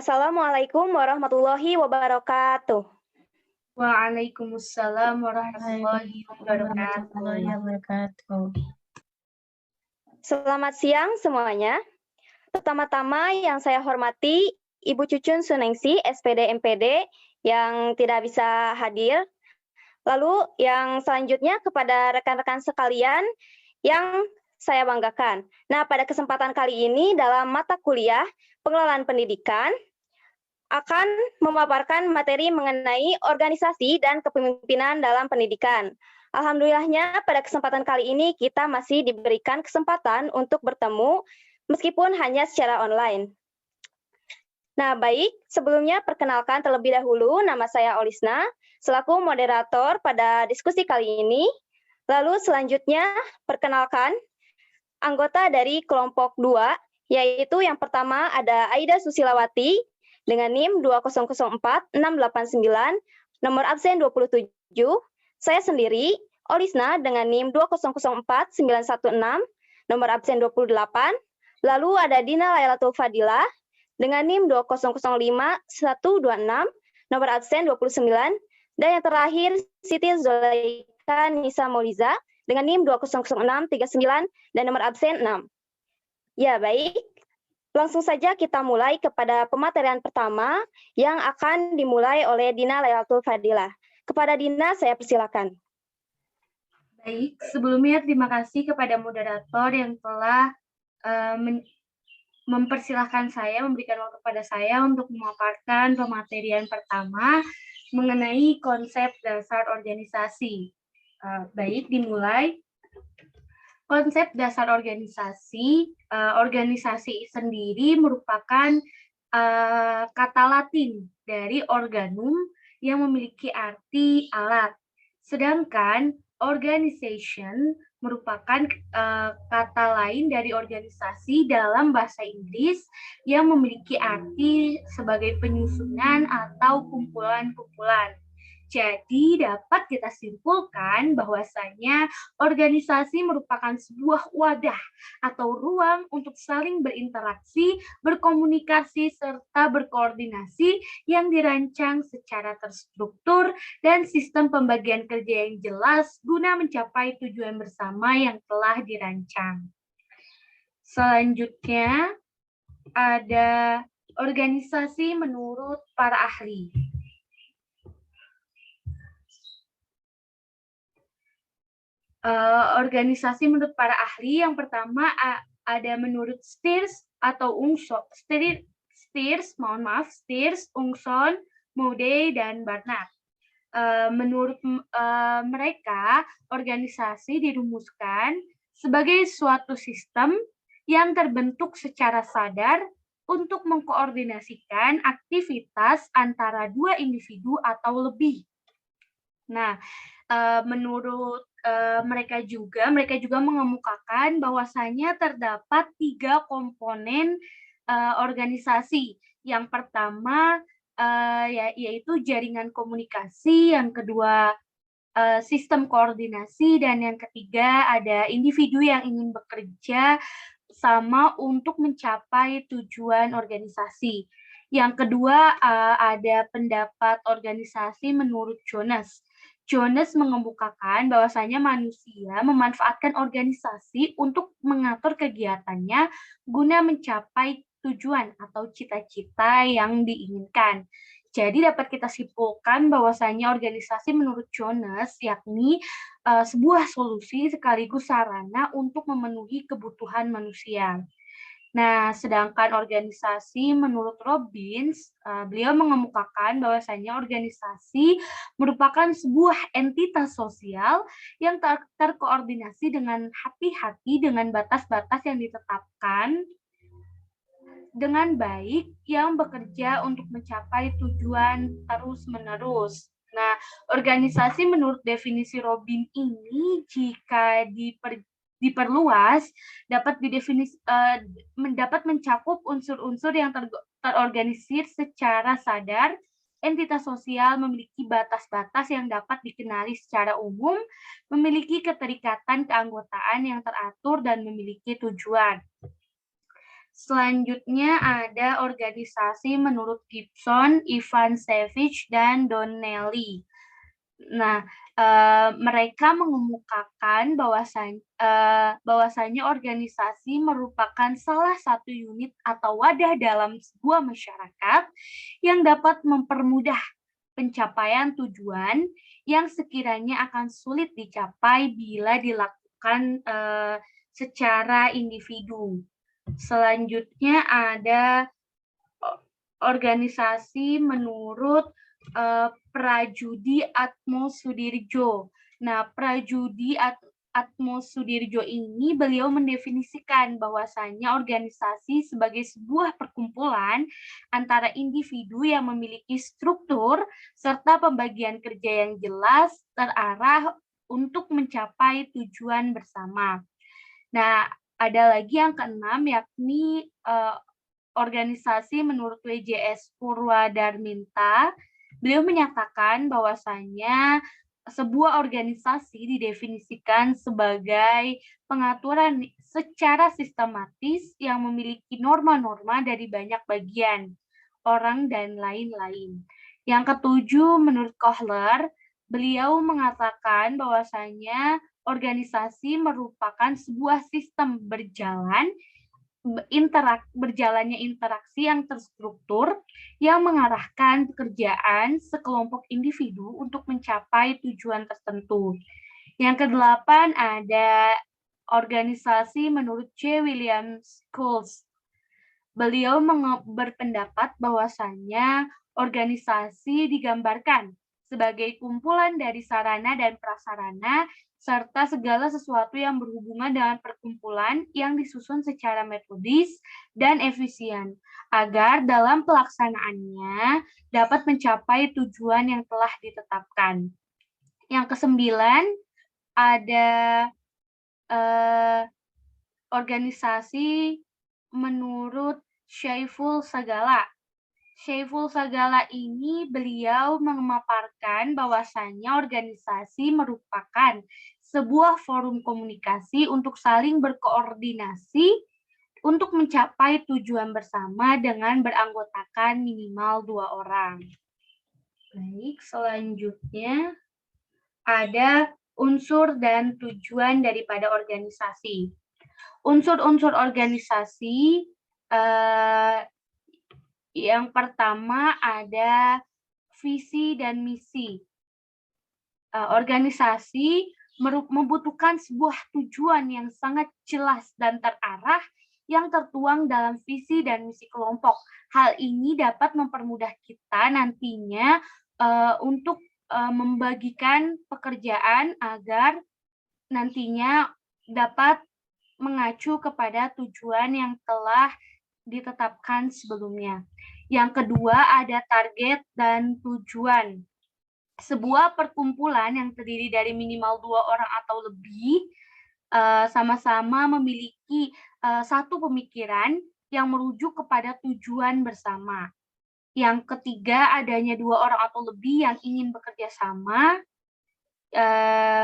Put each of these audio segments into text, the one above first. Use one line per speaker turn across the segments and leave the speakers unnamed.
Assalamualaikum warahmatullahi wabarakatuh.
Waalaikumsalam warahmatullahi
Waalaikumsalam
wabarakatuh.
warahmatullahi wabarakatuh.
Selamat siang semuanya. Pertama-tama yang saya hormati Ibu Cucun Suningsi, SPD MPD, yang tidak bisa hadir. Lalu yang selanjutnya kepada rekan-rekan sekalian yang saya banggakan. Nah, pada kesempatan kali ini dalam mata kuliah Pengelolaan Pendidikan akan memaparkan materi mengenai organisasi dan kepemimpinan dalam pendidikan. Alhamdulillahnya pada kesempatan kali ini kita masih diberikan kesempatan untuk bertemu meskipun hanya secara online. Nah, baik, sebelumnya perkenalkan terlebih dahulu nama saya Olisna selaku moderator pada diskusi kali ini. Lalu selanjutnya perkenalkan anggota dari kelompok 2, yaitu yang pertama ada Aida Susilawati dengan NIM 2004689, nomor absen 27. Saya sendiri, Olisna dengan NIM 2004916, nomor absen 28. Lalu ada Dina Lailatul Fadilah dengan NIM 2005126, nomor absen 29. Dan yang terakhir, Siti Zulaika Nisa Mauliza dengan NIM 2000639 dan nomor absen 6. Ya, baik. Langsung saja kita mulai kepada pematerian pertama yang akan dimulai oleh Dina Lailatul Fadilah. Kepada Dina, saya persilakan.
Baik, sebelumnya terima kasih kepada moderator yang telah mempersilahkan saya, memberikan waktu kepada saya untuk memaparkan pematerian pertama mengenai konsep dasar organisasi. Baik, dimulai. Konsep dasar organisasi, organisasi sendiri merupakan kata Latin dari organum yang memiliki arti alat. Sedangkan organization merupakan kata lain dari organisasi dalam bahasa Inggris yang memiliki arti sebagai penyusunan atau kumpulan-kumpulan. Jadi dapat kita simpulkan bahwasanya organisasi merupakan sebuah wadah atau ruang untuk saling berinteraksi, berkomunikasi, serta berkoordinasi yang dirancang secara terstruktur dan sistem pembagian kerja yang jelas guna mencapai tujuan bersama yang telah dirancang. Selanjutnya ada organisasi menurut para ahli. Organisasi menurut para ahli yang pertama ada menurut Stiers atau Stiers, Ungson, Moody, dan Barnard. Menurut mereka, organisasi dirumuskan sebagai suatu sistem yang terbentuk secara sadar untuk mengkoordinasikan aktivitas antara dua individu atau lebih. Nah, menurut mereka juga mengemukakan bahwasanya terdapat 3 komponen organisasi. Yang pertama yaitu jaringan komunikasi, yang kedua sistem koordinasi, dan yang ketiga ada individu yang ingin bekerja sama untuk mencapai tujuan organisasi. Yang kedua ada pendapat organisasi menurut Jonas. Jonas mengemukakan bahwasanya manusia memanfaatkan organisasi untuk mengatur kegiatannya guna mencapai tujuan atau cita-cita yang diinginkan. Jadi dapat kita simpulkan bahwasanya organisasi menurut Jonas yakni sebuah solusi sekaligus sarana untuk memenuhi kebutuhan manusia. Nah, sedangkan organisasi menurut Robbins, beliau mengemukakan bahwasanya organisasi merupakan sebuah entitas sosial yang terkoordinasi dengan hati-hati dengan batas-batas yang ditetapkan dengan baik yang bekerja untuk mencapai tujuan terus-menerus. Nah, organisasi menurut definisi Robin ini jika diperluas dapat mencakup unsur-unsur yang terorganisir secara sadar. Entitas sosial memiliki batas-batas yang dapat dikenali secara umum, memiliki keterikatan keanggotaan yang teratur dan memiliki tujuan. Selanjutnya ada organisasi menurut Gibson, Ivan Savage, dan Donnelly. Nah, mereka mengemukakan bahwasanya organisasi merupakan salah satu unit atau wadah dalam sebuah masyarakat yang dapat mempermudah pencapaian tujuan yang sekiranya akan sulit dicapai bila dilakukan secara individu. Selanjutnya ada organisasi menurut Prajudi Atmosudirjo. Nah, Prajudi Atmosudirjo ini beliau mendefinisikan bahwasanya organisasi sebagai sebuah perkumpulan antara individu yang memiliki struktur serta pembagian kerja yang jelas terarah untuk mencapai tujuan bersama. Nah, ada lagi yang keenam yakni organisasi menurut WJS Purwadarminta. Beliau menyatakan bahwasanya sebuah organisasi didefinisikan sebagai pengaturan secara sistematis yang memiliki norma-norma dari banyak bagian, orang, dan lain-lain. Yang ketujuh, menurut Kohler, beliau mengatakan bahwasanya organisasi merupakan sebuah sistem berjalannya interaksi yang terstruktur yang mengarahkan pekerjaan sekelompok individu untuk mencapai tujuan tertentu. Yang kedelapan ada organisasi menurut C. William Schultz. Beliau berpendapat bahwasanya organisasi digambarkan sebagai kumpulan dari sarana dan prasarana serta segala sesuatu yang berhubungan dengan perkumpulan yang disusun secara metodis dan efisien, agar dalam pelaksanaannya dapat mencapai tujuan yang telah ditetapkan. Yang kesembilan, ada organisasi menurut Syaiful Sagala. Syaiful Sagala ini beliau memaparkan bahwasannya organisasi merupakan sebuah forum komunikasi untuk saling berkoordinasi untuk mencapai tujuan bersama dengan beranggotakan minimal 2 orang. Baik, selanjutnya ada unsur dan tujuan daripada organisasi. Unsur-unsur organisasi yang pertama ada visi dan misi. Organisasi membutuhkan sebuah tujuan yang sangat jelas dan terarah yang tertuang dalam visi dan misi kelompok. Hal ini dapat mempermudah kita nantinya untuk membagikan pekerjaan agar nantinya dapat mengacu kepada tujuan yang telah ditetapkan sebelumnya. Yang kedua ada target dan tujuan. Sebuah perkumpulan yang terdiri dari minimal 2 orang atau lebih sama-sama memiliki satu pemikiran yang merujuk kepada tujuan bersama. Yang ketiga, adanya 2 orang atau lebih yang ingin bekerja sama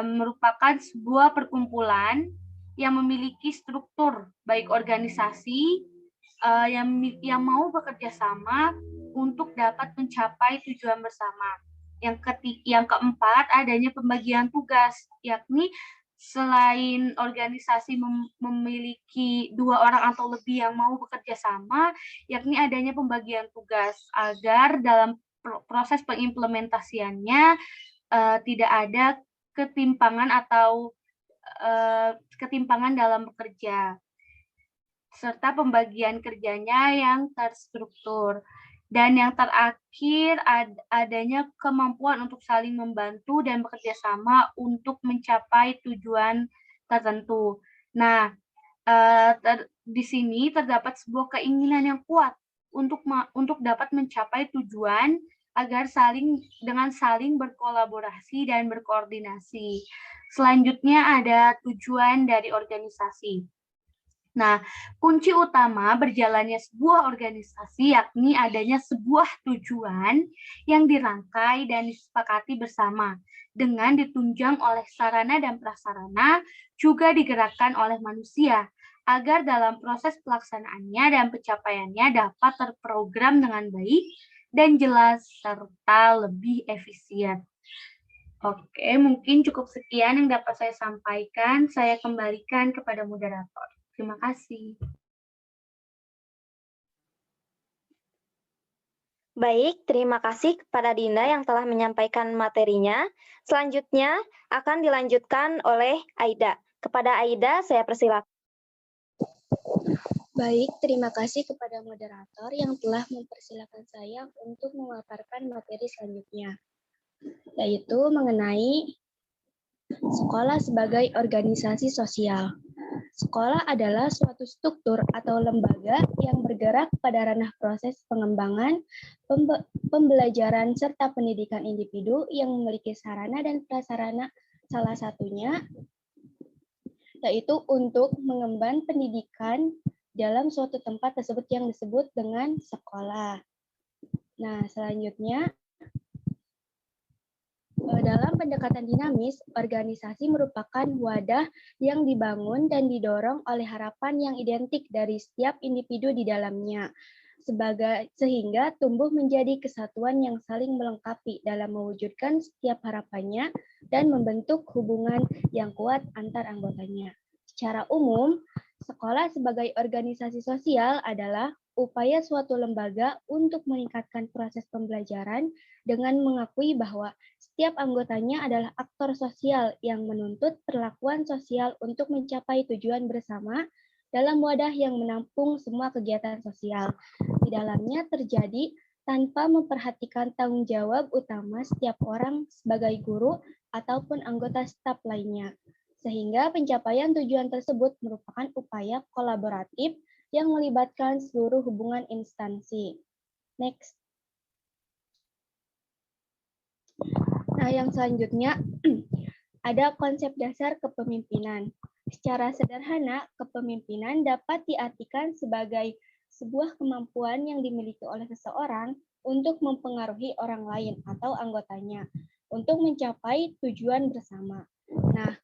merupakan sebuah perkumpulan yang memiliki struktur baik organisasi yang mau bekerja sama untuk dapat mencapai tujuan bersama. Yang keempat, adanya pembagian tugas, yakni selain organisasi memiliki 2 orang atau lebih yang mau bekerja sama, yakni adanya pembagian tugas agar dalam proses pengimplementasiannya tidak ada ketimpangan atau ketimpangan dalam bekerja, serta pembagian kerjanya yang terstruktur. Dan yang terakhir, adanya kemampuan untuk saling membantu dan bekerja sama untuk mencapai tujuan tertentu. Nah, di sini terdapat sebuah keinginan yang kuat untuk dapat mencapai tujuan agar saling berkolaborasi dan berkoordinasi. Selanjutnya ada tujuan dari organisasi. Nah, kunci utama berjalannya sebuah organisasi yakni adanya sebuah tujuan yang dirangkai dan disepakati bersama dengan ditunjang oleh sarana dan prasarana, juga digerakkan oleh manusia agar dalam proses pelaksanaannya dan pencapaiannya dapat terprogram dengan baik dan jelas serta lebih efisien. Oke, mungkin cukup sekian yang dapat saya sampaikan. Saya kembalikan kepada moderator. Terima kasih.
Baik, terima kasih kepada Dinda yang telah menyampaikan materinya. Selanjutnya akan dilanjutkan oleh Aida. Kepada Aida, saya persilakan.
Baik, terima kasih kepada moderator yang telah mempersilakan saya untuk memaparkan materi selanjutnya, yaitu mengenai sekolah sebagai organisasi sosial. Sekolah adalah suatu struktur atau lembaga yang bergerak pada ranah proses pengembangan, pembelajaran, serta pendidikan individu yang memiliki sarana dan prasarana, salah satunya yaitu untuk mengemban pendidikan dalam suatu tempat tersebut yang disebut dengan sekolah. Nah, selanjutnya, dalam pendekatan dinamis, organisasi merupakan wadah yang dibangun dan didorong oleh harapan yang identik dari setiap individu di dalamnya, sehingga tumbuh menjadi kesatuan yang saling melengkapi dalam mewujudkan setiap harapannya dan membentuk hubungan yang kuat antar anggotanya. Secara umum, sekolah sebagai organisasi sosial adalah upaya suatu lembaga untuk meningkatkan proses pembelajaran dengan mengakui bahwa setiap anggotanya adalah aktor sosial yang menuntut perlakuan sosial untuk mencapai tujuan bersama dalam wadah yang menampung semua kegiatan sosial. Di dalamnya terjadi tanpa memperhatikan tanggung jawab utama setiap orang sebagai guru ataupun anggota staf lainnya. Sehingga pencapaian tujuan tersebut merupakan upaya kolaboratif yang melibatkan seluruh hubungan instansi. Next. Nah, yang selanjutnya ada konsep dasar kepemimpinan. Secara sederhana, kepemimpinan dapat diartikan sebagai sebuah kemampuan yang dimiliki oleh seseorang untuk mempengaruhi orang lain atau anggotanya untuk mencapai tujuan bersama. Nah,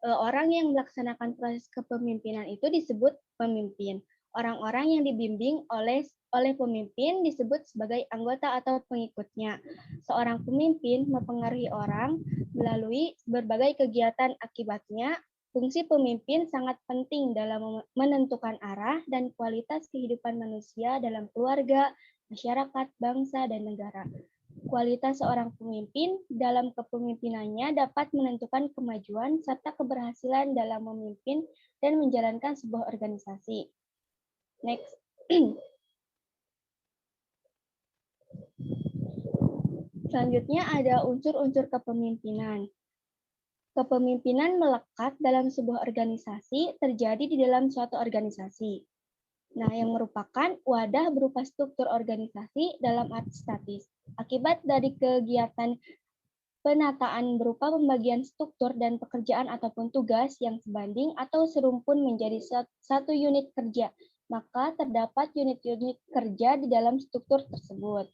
orang yang melaksanakan proses kepemimpinan itu disebut pemimpin. Orang-orang yang dibimbing oleh pemimpin disebut sebagai anggota atau pengikutnya. Seorang pemimpin mempengaruhi orang melalui berbagai kegiatan. Akibatnya, fungsi pemimpin sangat penting dalam menentukan arah dan kualitas kehidupan manusia dalam keluarga, masyarakat, bangsa, dan negara. Kualitas seorang pemimpin dalam kepemimpinannya dapat menentukan kemajuan serta keberhasilan dalam memimpin dan menjalankan sebuah organisasi. Next. Selanjutnya ada unsur-unsur kepemimpinan. Kepemimpinan melekat dalam sebuah organisasi terjadi di dalam suatu organisasi. Nah, yang merupakan wadah berupa struktur organisasi dalam arti statis. Akibat dari kegiatan penataan berupa pembagian struktur dan pekerjaan ataupun tugas yang sebanding atau serumpun menjadi satu unit kerja, maka terdapat unit-unit kerja di dalam struktur tersebut.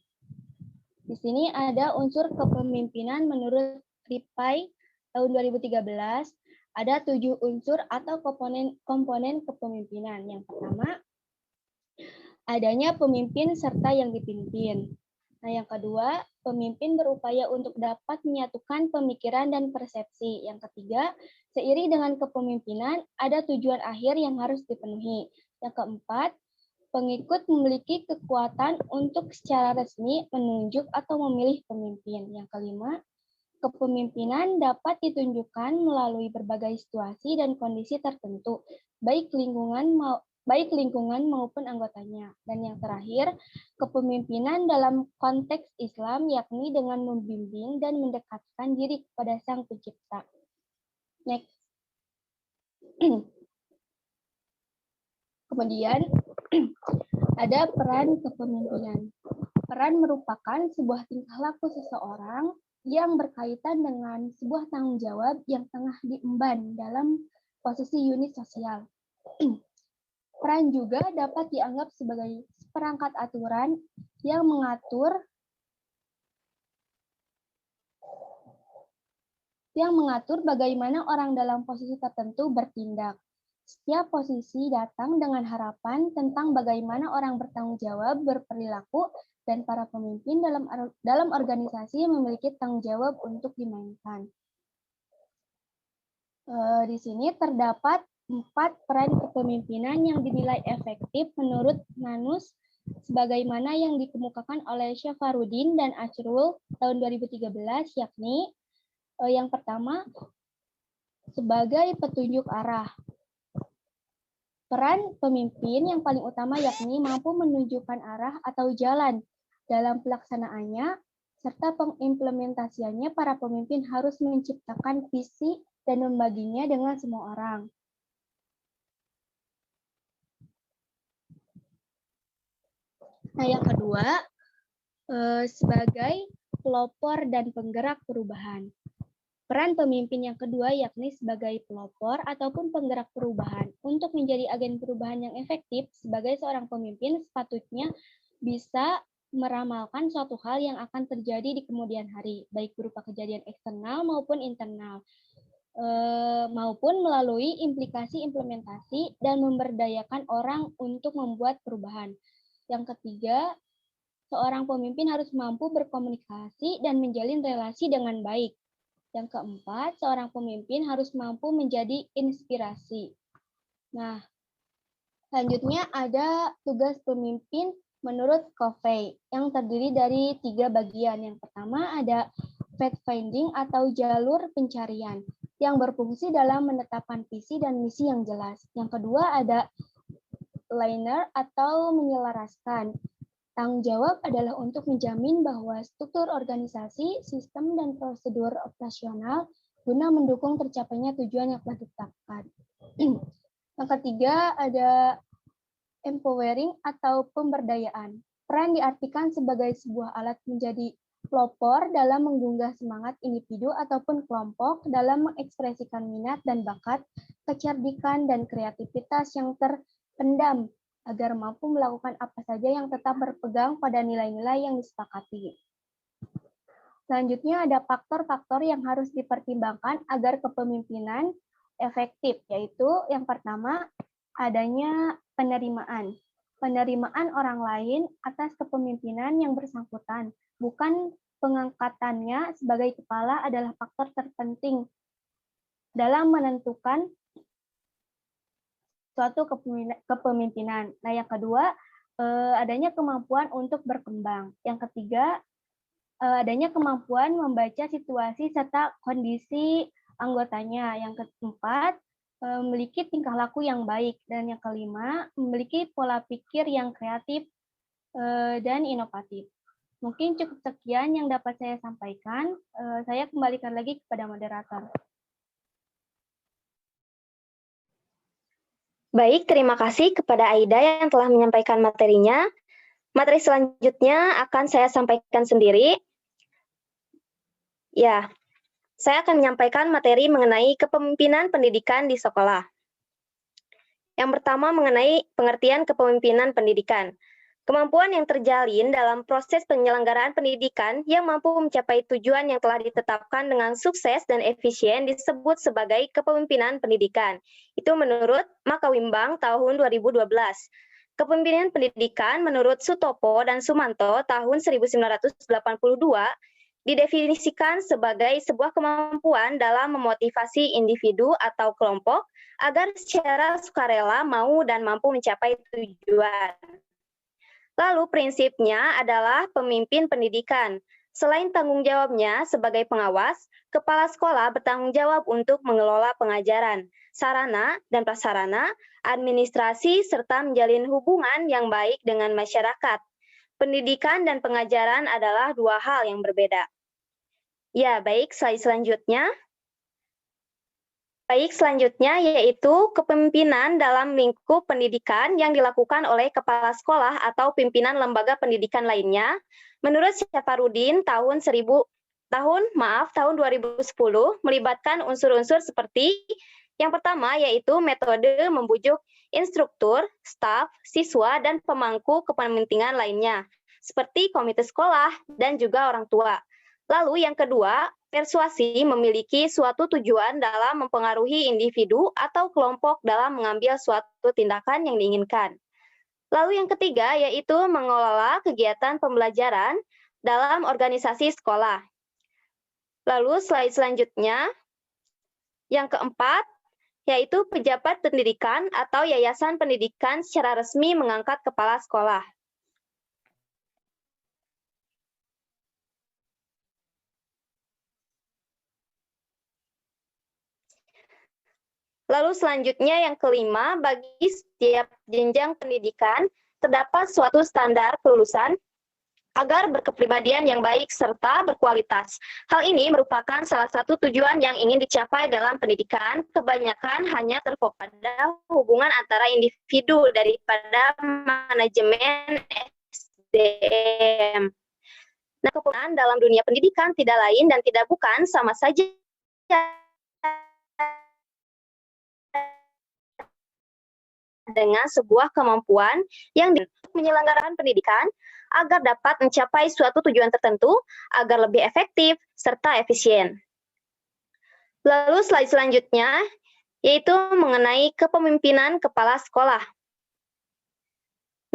Di sini ada unsur kepemimpinan menurut RIPAI tahun 2013, ada 7 unsur atau komponen kepemimpinan. Yang pertama, adanya pemimpin serta yang dipimpin. Nah, yang kedua, pemimpin berupaya untuk dapat menyatukan pemikiran dan persepsi. Yang ketiga, seiring dengan kepemimpinan, ada tujuan akhir yang harus dipenuhi. Yang keempat, pengikut memiliki kekuatan untuk secara resmi menunjuk atau memilih pemimpin. Yang kelima, kepemimpinan dapat ditunjukkan melalui berbagai situasi dan kondisi tertentu, baik lingkungan maupun anggotanya. Dan yang terakhir, kepemimpinan dalam konteks Islam yakni dengan membimbing dan mendekatkan diri kepada Sang Pencipta. Next. Kemudian ada peran kepemimpinan. Peran merupakan sebuah tingkah laku seseorang yang berkaitan dengan sebuah tanggung jawab yang tengah diemban dalam posisi unit sosial. Peran juga dapat dianggap sebagai perangkat aturan yang mengatur bagaimana orang dalam posisi tertentu bertindak. Setiap posisi datang dengan harapan tentang bagaimana orang bertanggung jawab berperilaku dan para pemimpin dalam organisasi memiliki tanggung jawab untuk dimainkan. Di sini terdapat 4 peran kepemimpinan yang dinilai efektif menurut Nanus sebagaimana yang dikemukakan oleh Syafarudin dan Asrul tahun 2013, yakni yang pertama sebagai petunjuk arah. Peran pemimpin yang paling utama yakni mampu menunjukkan arah atau jalan dalam pelaksanaannya, serta pengimplementasiannya. Para pemimpin harus menciptakan visi dan membaginya dengan semua orang. Nah, yang kedua, sebagai pelopor dan penggerak perubahan. Peran pemimpin yang kedua yakni sebagai pelopor ataupun penggerak perubahan. Untuk menjadi agen perubahan yang efektif, sebagai seorang pemimpin sepatutnya bisa meramalkan suatu hal yang akan terjadi di kemudian hari, baik berupa kejadian eksternal maupun internal, maupun melalui implikasi implementasi dan memberdayakan orang untuk membuat perubahan. Yang ketiga, seorang pemimpin harus mampu berkomunikasi dan menjalin relasi dengan baik. Yang keempat, seorang pemimpin harus mampu menjadi inspirasi. Nah, selanjutnya ada tugas pemimpin menurut Covey yang terdiri dari 3 bagian. Yang pertama ada fact-finding atau jalur pencarian yang berfungsi dalam menetapkan visi dan misi yang jelas. Yang kedua ada liner atau menyelaraskan. Tanggung jawab adalah untuk menjamin bahwa struktur organisasi, sistem, dan prosedur operasional guna mendukung tercapainya tujuan yang telah ditetapkan. Yang ketiga ada empowering atau pemberdayaan. Peran diartikan sebagai sebuah alat menjadi pelopor dalam menggugah semangat individu ataupun kelompok dalam mengekspresikan minat dan bakat, kecerdikan, dan kreativitas yang terpendam agar mampu melakukan apa saja yang tetap berpegang pada nilai-nilai yang disepakati. Selanjutnya ada faktor-faktor yang harus dipertimbangkan agar kepemimpinan efektif, yaitu yang pertama adanya penerimaan. Penerimaan orang lain atas kepemimpinan yang bersangkutan, bukan pengangkatannya sebagai kepala adalah faktor terpenting dalam menentukan suatu kepemimpinan. Nah, yang kedua, adanya kemampuan untuk berkembang. Yang ketiga, adanya kemampuan membaca situasi serta kondisi anggotanya. Yang keempat, memiliki tingkah laku yang baik. Dan yang kelima, memiliki pola pikir yang kreatif dan inovatif. Mungkin cukup sekian yang dapat saya sampaikan. Saya kembalikan lagi kepada moderator.
Baik, terima kasih kepada Aida yang telah menyampaikan materinya. Materi selanjutnya akan saya sampaikan sendiri. Ya, saya akan menyampaikan materi mengenai kepemimpinan pendidikan di sekolah. Yang pertama mengenai pengertian kepemimpinan pendidikan. Kemampuan yang terjalin dalam proses penyelenggaraan pendidikan yang mampu mencapai tujuan yang telah ditetapkan dengan sukses dan efisien disebut sebagai kepemimpinan pendidikan. Itu menurut Makawimbang tahun 2012. Kepemimpinan pendidikan menurut Sutopo dan Sumanto tahun 1982 didefinisikan sebagai sebuah kemampuan dalam memotivasi individu atau kelompok agar secara sukarela mau dan mampu mencapai tujuan. Lalu prinsipnya adalah pemimpin pendidikan. Selain tanggung jawabnya sebagai pengawas, kepala sekolah bertanggung jawab untuk mengelola pengajaran, sarana dan prasarana, administrasi, serta menjalin hubungan yang baik dengan masyarakat. Pendidikan dan pengajaran adalah 2 hal yang berbeda. Ya, baik, slide selanjutnya. Baik, selanjutnya yaitu kepemimpinan dalam lingkup pendidikan yang dilakukan oleh kepala sekolah atau pimpinan lembaga pendidikan lainnya. Menurut Syafarudin tahun 2010 melibatkan unsur-unsur seperti yang pertama yaitu metode membujuk instruktur, staf, siswa, dan pemangku kepentingan lainnya, seperti komite sekolah dan juga orang tua. Lalu yang kedua, Persuasi memiliki suatu tujuan dalam mempengaruhi individu atau kelompok dalam mengambil suatu tindakan yang diinginkan. Lalu yang ketiga yaitu mengelola kegiatan pembelajaran dalam organisasi sekolah. Lalu slide selanjutnya, yang keempat, yaitu pejabat pendidikan atau yayasan pendidikan secara resmi mengangkat kepala sekolah. Lalu selanjutnya yang kelima, bagi setiap jenjang pendidikan terdapat suatu standar kelulusan agar berkepribadian yang baik serta berkualitas. Hal ini merupakan salah satu tujuan yang ingin dicapai dalam pendidikan, kebanyakan hanya terfokus pada hubungan antara individu daripada manajemen SDM. Nah, kepekaan dalam dunia pendidikan tidak lain dan tidak bukan sama saja dengan sebuah kemampuan yang menyelenggarakan pendidikan agar dapat mencapai suatu tujuan tertentu agar lebih efektif serta efisien. Lalu slide selanjutnya yaitu mengenai kepemimpinan kepala sekolah.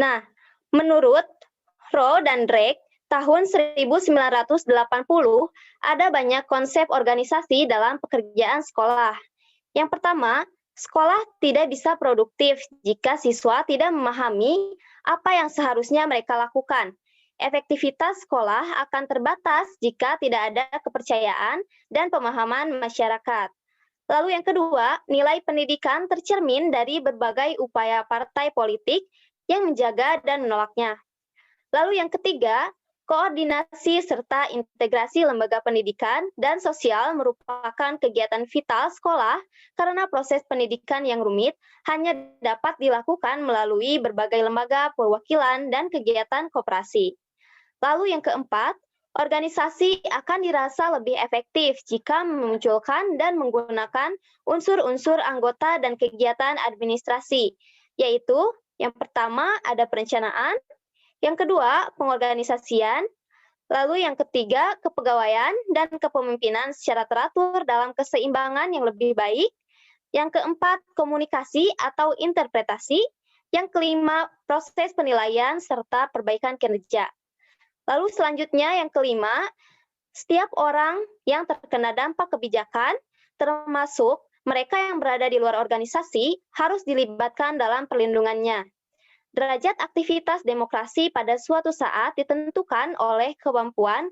Nah, menurut Rowe dan Drake tahun 1980 ada banyak konsep organisasi dalam pekerjaan sekolah. Yang pertama, sekolah tidak bisa produktif jika siswa tidak memahami apa yang seharusnya mereka lakukan. Efektivitas sekolah akan terbatas jika tidak ada kepercayaan dan pemahaman masyarakat. Lalu yang kedua, nilai pendidikan tercermin dari berbagai upaya partai politik yang menjaga dan menolaknya. Lalu yang ketiga, koordinasi serta integrasi lembaga pendidikan dan sosial merupakan kegiatan vital sekolah karena proses pendidikan yang rumit hanya dapat dilakukan melalui berbagai lembaga perwakilan dan kegiatan koperasi. Lalu yang keempat, organisasi akan dirasa lebih efektif jika memunculkan dan menggunakan unsur-unsur anggota dan kegiatan administrasi, yaitu yang pertama ada perencanaan, yang kedua, pengorganisasian. Lalu yang ketiga, kepegawaian dan kepemimpinan secara teratur dalam keseimbangan yang lebih baik. Yang keempat, komunikasi atau interpretasi. Yang kelima, proses penilaian serta perbaikan kinerja. Lalu selanjutnya yang kelima, setiap orang yang terkena dampak kebijakan, termasuk mereka yang berada di luar organisasi, harus dilibatkan dalam perlindungannya. Derajat aktivitas demokrasi pada suatu saat ditentukan oleh kemampuan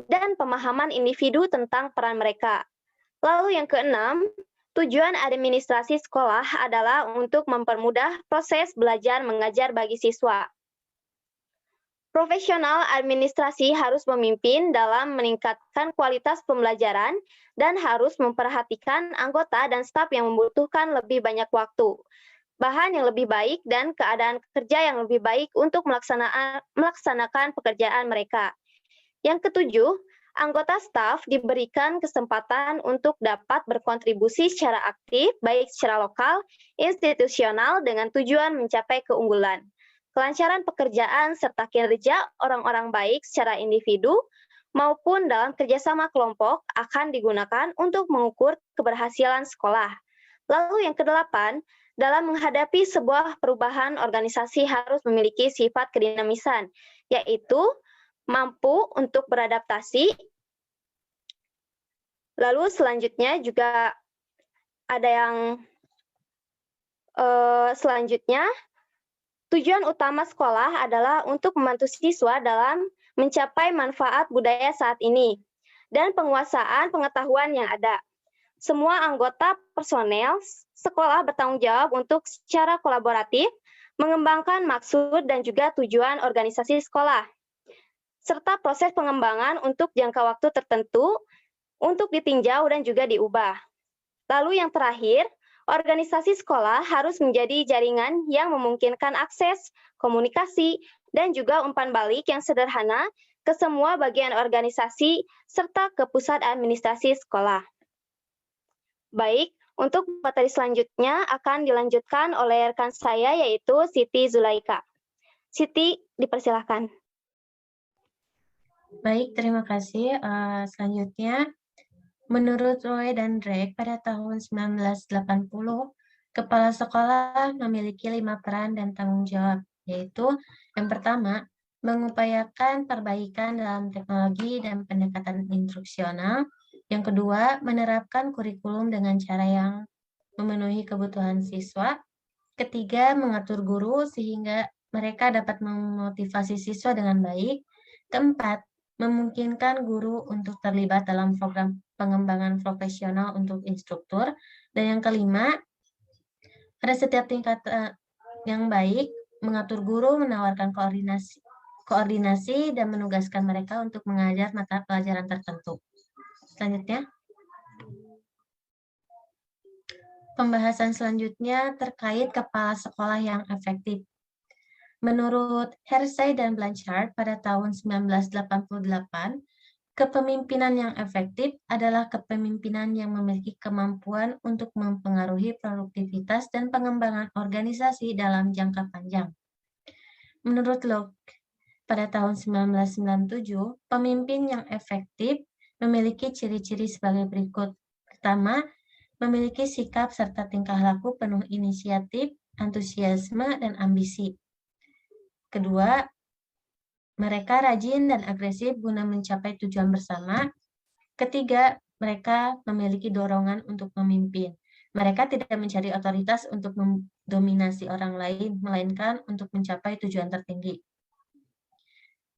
dan pemahaman individu tentang peran mereka. Lalu yang keenam, tujuan administrasi sekolah adalah untuk mempermudah proses belajar mengajar bagi siswa. Profesional administrasi harus memimpin dalam meningkatkan kualitas pembelajaran dan harus memperhatikan anggota dan staf yang membutuhkan lebih banyak waktu, bahan yang lebih baik, dan keadaan kerja yang lebih baik untuk melaksanakan pekerjaan mereka. Yang ketujuh, anggota staf diberikan kesempatan untuk dapat berkontribusi secara aktif, baik secara lokal, institusional, dengan tujuan mencapai keunggulan. Kelancaran pekerjaan serta kinerja orang-orang baik secara individu maupun dalam kerjasama kelompok akan digunakan untuk mengukur keberhasilan sekolah. Lalu yang kedelapan, dalam menghadapi sebuah perubahan, organisasi harus memiliki sifat kedinamisan, yaitu mampu untuk beradaptasi. Lalu selanjutnya juga ada yang selanjutnya, tujuan utama sekolah adalah untuk membantu siswa dalam mencapai manfaat budaya saat ini dan penguasaan pengetahuan yang ada. Semua anggota personel sekolah bertanggung jawab untuk secara kolaboratif mengembangkan maksud dan juga tujuan organisasi sekolah, serta proses pengembangan untuk jangka waktu tertentu untuk ditinjau dan juga diubah. Lalu yang terakhir, organisasi sekolah harus menjadi jaringan yang memungkinkan akses, komunikasi, dan juga umpan balik yang sederhana ke semua bagian organisasi serta ke pusat administrasi sekolah. Baik, untuk materi selanjutnya akan dilanjutkan oleh rekan saya yaitu Siti Zulaika. Siti, dipersilakan.
Baik, terima kasih. Selanjutnya Menurut Roy dan Drake pada tahun 1980, kepala sekolah memiliki 5 peran dan tanggung jawab, yaitu yang pertama, mengupayakan perbaikan dalam teknologi dan pendekatan instruksional. Yang kedua, menerapkan kurikulum dengan cara yang memenuhi kebutuhan siswa. Ketiga, mengatur guru sehingga mereka dapat memotivasi siswa dengan baik. Keempat, memungkinkan guru untuk terlibat dalam program pengembangan profesional untuk instruktur. Dan yang kelima, pada setiap tingkat yang baik, mengatur guru, menawarkan koordinasi dan menugaskan mereka untuk mengajar mata pelajaran tertentu. Selanjutnya, pembahasan selanjutnya terkait kepala sekolah yang efektif. Menurut Hersey dan Blanchard pada tahun 1988, kepemimpinan yang efektif adalah kepemimpinan yang memiliki kemampuan untuk mempengaruhi produktivitas dan pengembangan organisasi dalam jangka panjang. Menurut Locke, pada tahun 1997, pemimpin yang efektif memiliki ciri-ciri sebagai berikut. Pertama, memiliki sikap serta tingkah laku penuh inisiatif, antusiasme, dan ambisi. Kedua, mereka rajin dan agresif guna mencapai tujuan bersama. Ketiga, mereka memiliki dorongan untuk memimpin. Mereka tidak mencari otoritas untuk mendominasi orang lain, melainkan untuk mencapai tujuan tertinggi.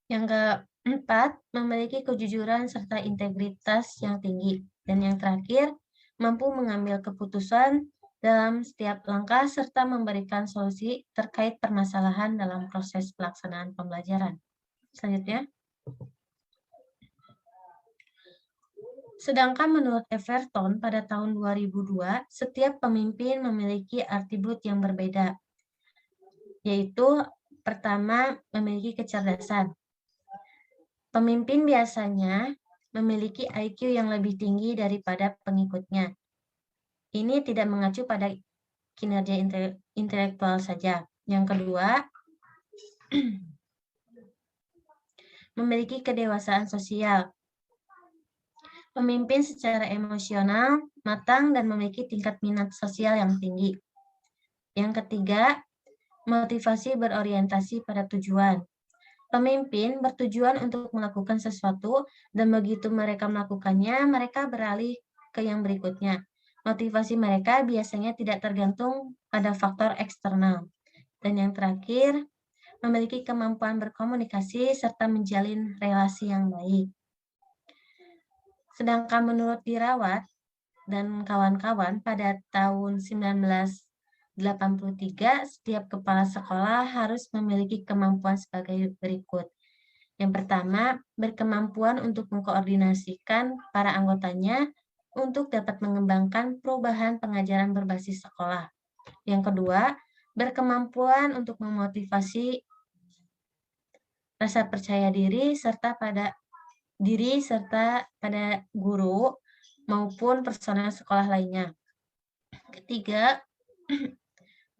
Yang keempat, memiliki kejujuran serta integritas yang tinggi. Dan yang terakhir, mampu mengambil keputusan dalam setiap langkah serta memberikan solusi terkait permasalahan dalam proses pelaksanaan pembelajaran. Selanjutnya, sedangkan menurut Everton pada tahun 2002, setiap pemimpin memiliki atribut yang berbeda, yaitu pertama, memiliki kecerdasan. Pemimpin biasanya memiliki IQ yang lebih tinggi daripada pengikutnya. Ini tidak mengacu pada kinerja intelektual saja. Yang kedua, memiliki kedewasaan sosial. Pemimpin secara emosional, matang, dan memiliki tingkat minat sosial yang tinggi. Yang ketiga, motivasi berorientasi pada tujuan. Pemimpin bertujuan untuk melakukan sesuatu, dan begitu mereka melakukannya, mereka beralih ke yang berikutnya. Motivasi mereka biasanya tidak tergantung pada faktor eksternal. Dan yang terakhir, memiliki kemampuan berkomunikasi serta menjalin relasi yang baik. Sedangkan menurut Dirawat dan kawan-kawan pada tahun 1983, setiap kepala sekolah harus memiliki kemampuan sebagai berikut. Yang pertama, berkemampuan untuk mengkoordinasikan para anggotanya untuk dapat mengembangkan perubahan pengajaran berbasis sekolah. Yang kedua, berkemampuan untuk memotivasi rasa percaya diri serta pada guru maupun personel sekolah lainnya. Ketiga,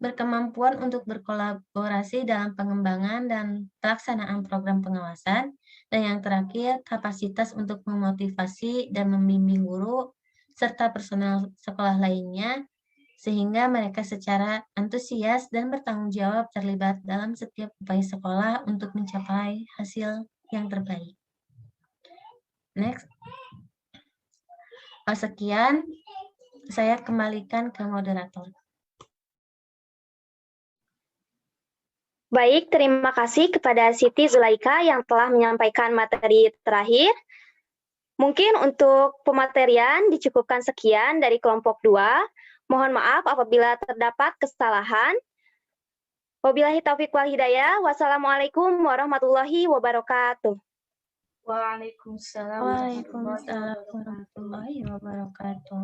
berkemampuan untuk berkolaborasi dalam pengembangan dan pelaksanaan program pengawasan. Dan yang terakhir, kapasitas untuk memotivasi dan membimbing guru serta personel sekolah lainnya, sehingga mereka secara antusias dan bertanggung jawab terlibat dalam setiap upaya sekolah untuk mencapai hasil yang terbaik. Next. Sekian, saya kembalikan ke moderator.
Baik, terima kasih kepada Siti Zulaika yang telah menyampaikan materi terakhir. Mungkin untuk pematerian dicukupkan sekian dari kelompok 2. Mohon maaf apabila terdapat kesalahan. Wabillahi taufiq wal hidayah. Wassalamualaikum warahmatullahi wabarakatuh.
Waalaikumsalam
Waalaikumsalam warahmatullahi wabarakatuh.